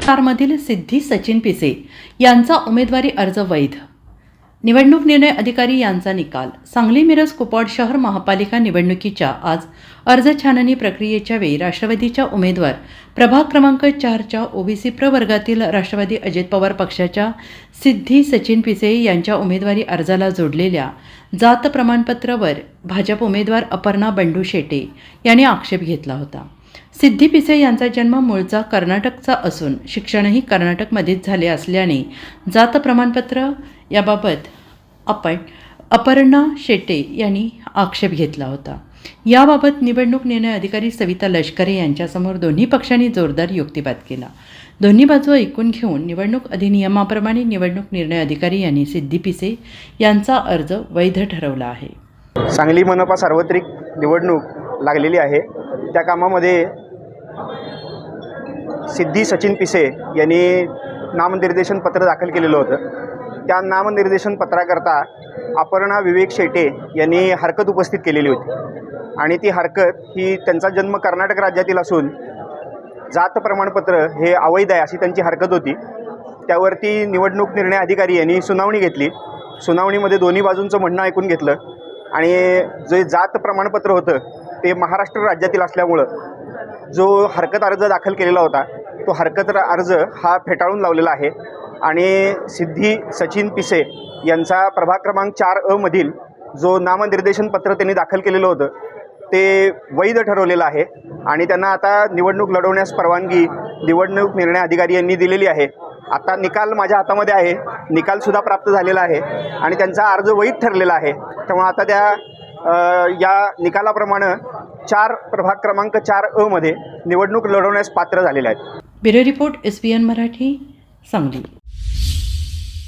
कारमधील सिद्धी सचिन पिसे यांचा उमेदवारी अर्ज वैध. निवडणूक निर्णय अधिकारी यांचा निकाल. सांगली मिरज कुपवाड शहर महापालिका निवडणुकीच्या आज अर्ज छाननी प्रक्रियेच्या वेळी राष्ट्रवादीच्या उमेदवार प्रभाग क्रमांक 4च्या ओबीसी प्रवर्गातील राष्ट्रवादी अजित पवार पक्षाच्या सिद्धी सचिन पिसे यांच्या उमेदवारी अर्जाला जोडलेल्या जात प्रमाणपत्रावर भाजप उमेदवार अपर्णा बंडू शेटे यांनी आक्षेप घेतला होता. सिद्धी पिसे यांचा जन्म मूळचा कर्नाटकचा असून शिक्षणही कर्नाटकमध्येच झाले असल्याने जात प्रमाणपत्र याबाबत अपर्णा शेटे यांनी आक्षेप घेतला होता. याबाबत निवडणूक निर्णय अधिकारी सविता लष्करे यांच्यासमोर दोन्ही पक्षांनी जोरदार युक्तिवाद केला. दोन्ही बाजू ऐकून घेऊन निवडणूक अधिनियमाप्रमाणे निवडणूक निर्णय अधिकारी यांनी सिद्धी पिसे यांचा अर्ज वैध ठरवला आहे. सांगली मनपा सार्वत्रिक निवडणूक लागलेली आहे. त्या कामामध्ये सिद्धी सचिन पिसे यांनी नामनिर्देशन पत्र दाखल केलेलं होतं. त्या नामनिर्देशन पत्राकरता अपर्णा विवेक शेटे यांनी हरकत उपस्थित केलेली होती आणि ती हरकत ही त्यांचा जन्म कर्नाटक राज्यातील असून जात प्रमाणपत्र हे अवैध आहे अशी त्यांची हरकत होती. त्यावरती निवडणूक निर्णय अधिकारी यांनी सुनावणी घेतली. सुनावणीमध्ये दोन्ही बाजूंचं म्हणणं ऐकून घेतलं आणि जे जात प्रमाणपत्र होतं ते महाराष्ट्र राज्यातील असल्यामुळं जो हरकत अर्ज दाखल केलेला होता तो हरकत अर्ज हा फेटाळून लावलेला आहे आणि सिद्धी सचिन पिसे यांचा प्रभाग क्रमांक 4 मधील जो नामनिर्देशन पत्र त्यांनी दाखल केलेलं होतं ते वैध ठरवलेलं आहे आणि त्यांना आता निवडणूक लढवण्यास परवानगी निवडणूक निर्णय अधिकारी यांनी दिलेली आहे. आता निकाल माझ्या हातामध्ये आहे. निकालसुद्धा प्राप्त झालेला आहे आणि त्यांचा अर्ज वैध ठरलेला आहे. त्यामुळे आता त्या या निकालाप्रमाणे प्रभाग क्रमांक 4 मध्ये निवडणूक लढवण्यास पात्र झालेले आहेत. Bureau report SBN Marathi, Sangli.